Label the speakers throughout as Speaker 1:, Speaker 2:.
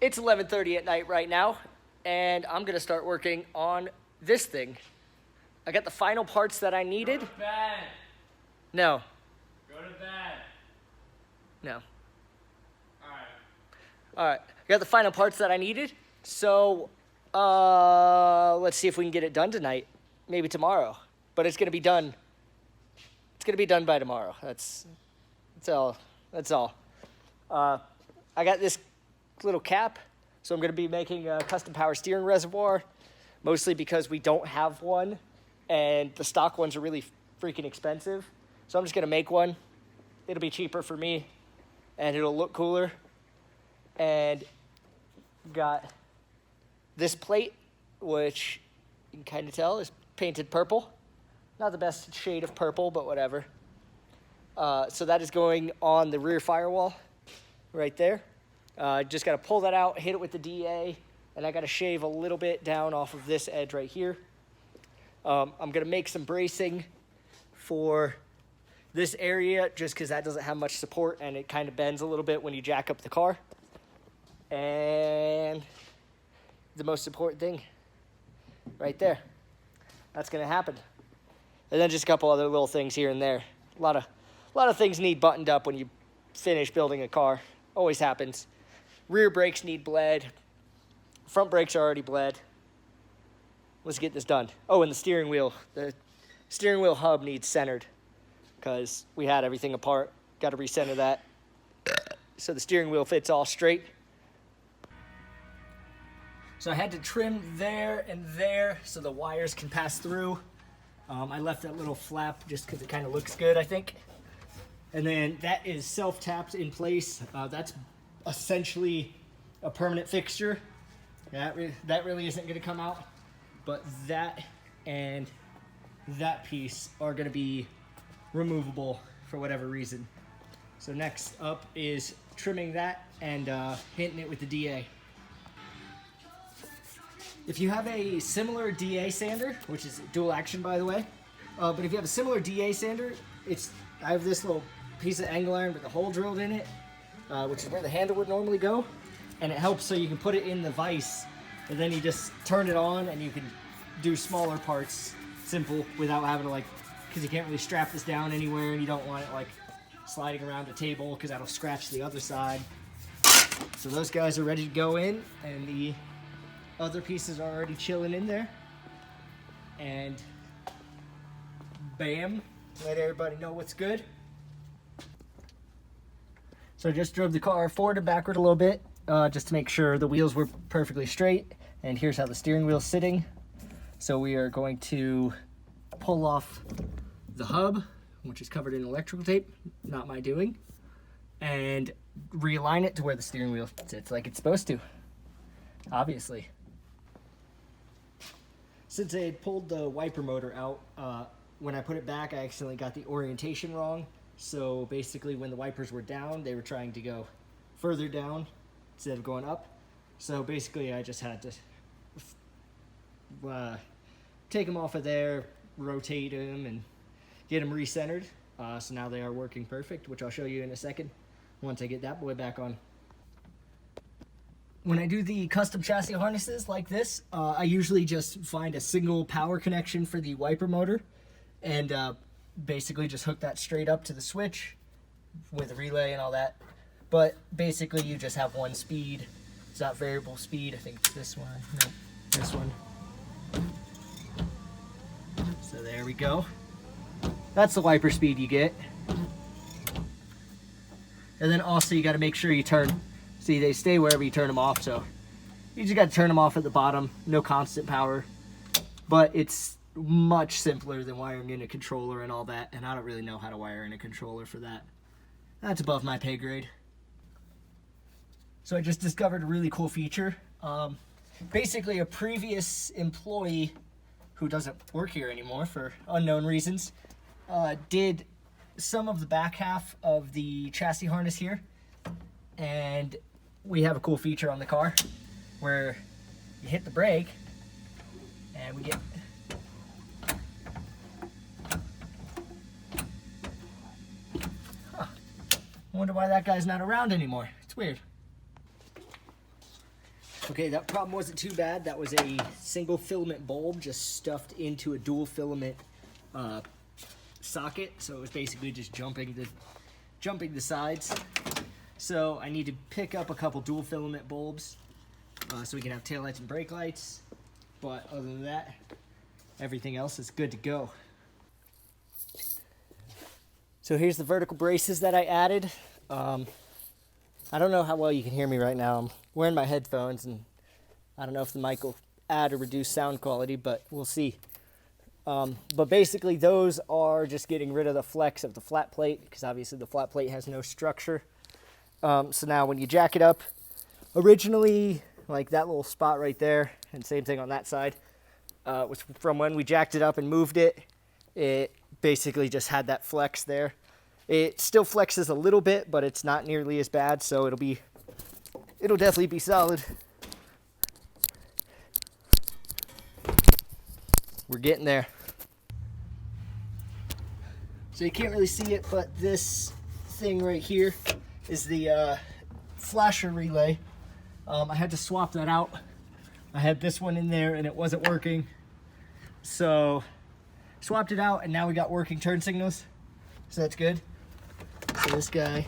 Speaker 1: It's 11:30 at night right now, and I'm gonna start working on this thing. I got the final parts that I needed.
Speaker 2: Go to bed.
Speaker 1: No.
Speaker 2: Go to bed.
Speaker 1: No.
Speaker 2: Alright.
Speaker 1: Alright, I got the final parts that I needed, so let's see if we can get it done tonight. Maybe tomorrow. But it's gonna be done. It's gonna be done by tomorrow. That's all. I got this little cap, so I'm gonna be making a custom power steering reservoir, mostly because we don't have one, and the stock ones are really freaking expensive. So I'm just gonna make one. It'll be cheaper for me, and it'll look cooler. And got this plate, which you can kind of tell is painted purple. Not the best shade of purple, but whatever. So that is going on the rear firewall right there. Just got to pull that out, hit it with the DA, and I got to shave a little bit down off of this edge right here. I'm going to make some bracing for this area just because that doesn't have much support and it kind of bends a little bit when you jack up the car. And the most important thing right there, that's going to happen. And then just a couple other little things here and there. A lot of things need buttoned up when you finish building a car. Always happens. Rear brakes need bled. Front brakes are already bled. Let's get this done. Oh, and the steering wheel. The steering wheel hub needs centered because we had everything apart. Got to recenter that so the steering wheel fits all straight. So I had to trim there and there so the wires can pass through. I left that little flap just because it kind of looks good, I think. And then that is self-tapped in place. That's essentially a permanent fixture. That really isn't going to come out. But that and that piece are going to be removable for whatever reason. So next up is trimming that and hitting it with the DA. If you have a similar DA sander, which is dual action by the way, but if you have a similar DA sander, I have this little piece of angle iron with a hole drilled in it, which is where the handle would normally go, and it helps so you can put it in the vise, and then you just turn it on and you can do smaller parts simple without having to because you can't really strap this down anywhere and you don't want it sliding around the table because that'll scratch the other side. So those guys are ready to go in, and the other pieces are already chilling in there. And bam, let everybody know what's good. So I just drove the car forward and backward a little bit just to make sure the wheels were perfectly straight. And here's how the steering wheel's sitting. So we are going to pull off the hub, which is covered in electrical tape, not my doing, and realign it to where the steering wheel sits like it's supposed to, obviously. Since I had pulled the wiper motor out, when I put it back, I accidentally got the orientation wrong. So basically when the wipers were down, they were trying to go further down instead of going up. So basically I just had to take them off of there, rotate them, and get them recentered. So now they are working perfect, which I'll show you in a second once I get that boy back on. When I do the custom chassis harnesses like this, I usually just find a single power connection for the wiper motor and basically just hook that straight up to the switch with a relay and all that. But basically you just have one speed. It's not variable speed. I think it's this one. No, this one. So there we go. That's the wiper speed you get. And then also you got to make sure you turn. See, they stay wherever you turn them off, so you just got to turn them off at the bottom. No constant power. But it's much simpler than wiring in a controller and all that, and I don't really know how to wire in a controller for that. That's above my pay grade. So I just discovered a really cool feature. Basically, a previous employee who doesn't work here anymore for unknown reasons did some of the back half of the chassis harness here, and we have a cool feature on the car where you hit the brake and we get I wonder why that guy's not around anymore. It's weird. Okay, that problem wasn't too bad. That was a single filament bulb just stuffed into a dual filament socket. So it was basically just jumping the sides. So I need to pick up a couple dual filament bulbs so we can have taillights and brake lights. But other than that, everything else is good to go. So here's the vertical braces that I added. I don't know how well you can hear me right now. I'm wearing my headphones and I don't know if the mic will add or reduce sound quality, but we'll see. But basically those are just getting rid of the flex of the flat plate because obviously the flat plate has no structure. So now when you jack it up, originally like that little spot right there, and same thing on that side, was from when we jacked it up and moved it, it basically just had that flex there. It still flexes a little bit, but it's not nearly as bad, so it'll definitely be solid. We're getting there. So you can't really see it, but this thing right here is the flasher relay. I had to swap that out. I had this one in there and it wasn't working. So swapped it out and now we got working turn signals. So that's good. So this guy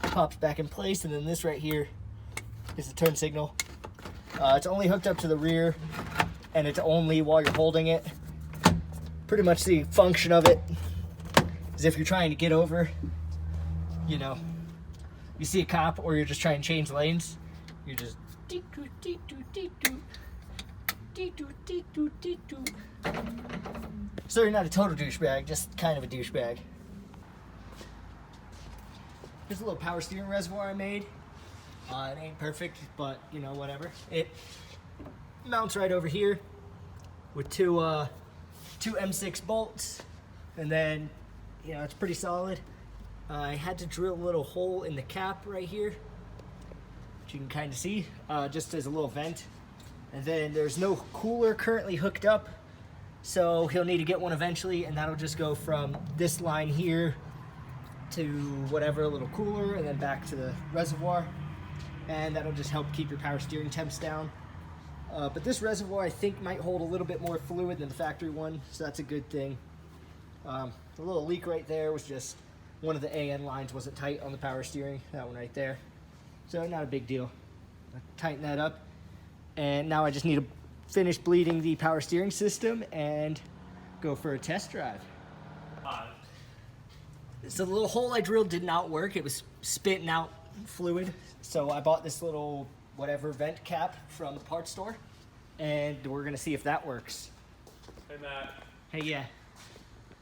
Speaker 1: pops back in place and then this right here is the turn signal. It's only hooked up to the rear and it's only while you're holding it. Pretty much the function of it is if you're trying to get over, you know, you see a cop or you're just trying to change lanes, you're just so you're not a total douchebag, just kind of a douchebag. Here's a little power steering reservoir I made. It ain't perfect, but you know, whatever. It mounts right over here with two M6 bolts, and then, you know, it's pretty solid. I had to drill a little hole in the cap right here, which you can kind of see, just as a little vent. And then there's no cooler currently hooked up, so he'll need to get one eventually, and that'll just go from this line here to whatever, a little cooler, and then back to the reservoir. And that'll just help keep your power steering temps down. But this reservoir I think might hold a little bit more fluid than the factory one, so that's a good thing. The little leak right there was just one of the AN lines wasn't tight on the power steering, that one right there. So not a big deal. Tighten that up. And now I just need to finish bleeding the power steering system and go for a test drive. So the little hole I drilled did not work. It was spitting out fluid. So I bought this little whatever vent cap from the parts store, and we're gonna see if that works.
Speaker 2: Hey Matt.
Speaker 1: Hey, yeah.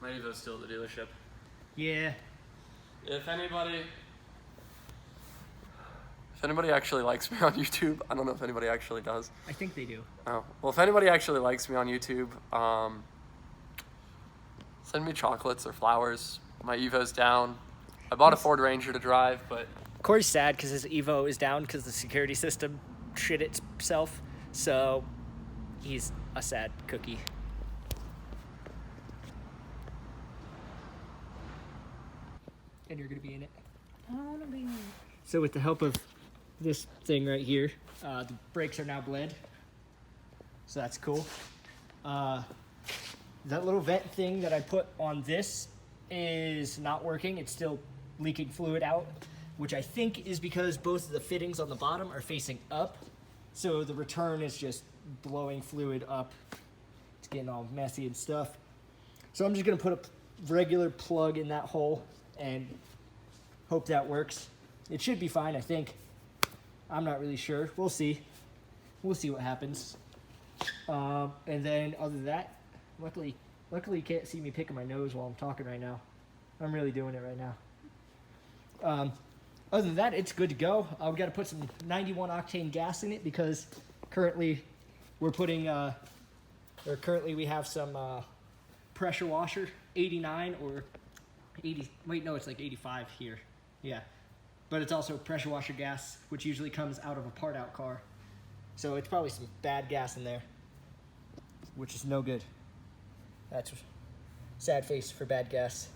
Speaker 2: My Evo's still at the dealership.
Speaker 1: Yeah.
Speaker 2: If anybody actually likes me on YouTube, I don't know if anybody actually does.
Speaker 1: I think they do.
Speaker 2: Oh, well, if anybody actually likes me on YouTube, send me chocolates or flowers. My Evo's down. I bought a Ford Ranger to drive, but
Speaker 1: Corey's sad because his Evo is down because the security system shit itself. So he's a sad cookie. And you're gonna be in it.
Speaker 3: I don't want to be in it.
Speaker 1: So with the help of this thing right here, the brakes are now bled. So that's cool. That little vent thing that I put on this is not working. It's still leaking fluid out, which I think is because both of the fittings on the bottom are facing up. So the return is just blowing fluid up. It's getting all messy and stuff. So I'm just gonna put a regular plug in that hole and hope that works. It should be fine, I think. I'm not really sure. We'll see. We'll see what happens. And then other than that, luckily you can't see me picking my nose while I'm talking right now. I'm really doing it right now. Other than that, it's good to go. We got to put some 91 octane gas in it because currently we're putting, currently we have some pressure washer, 89 or 80. Wait, no, it's like 85 here. Yeah, but it's also pressure washer gas, which usually comes out of a part out car. So it's probably some bad gas in there, which is no good. That's sad face for bad gas.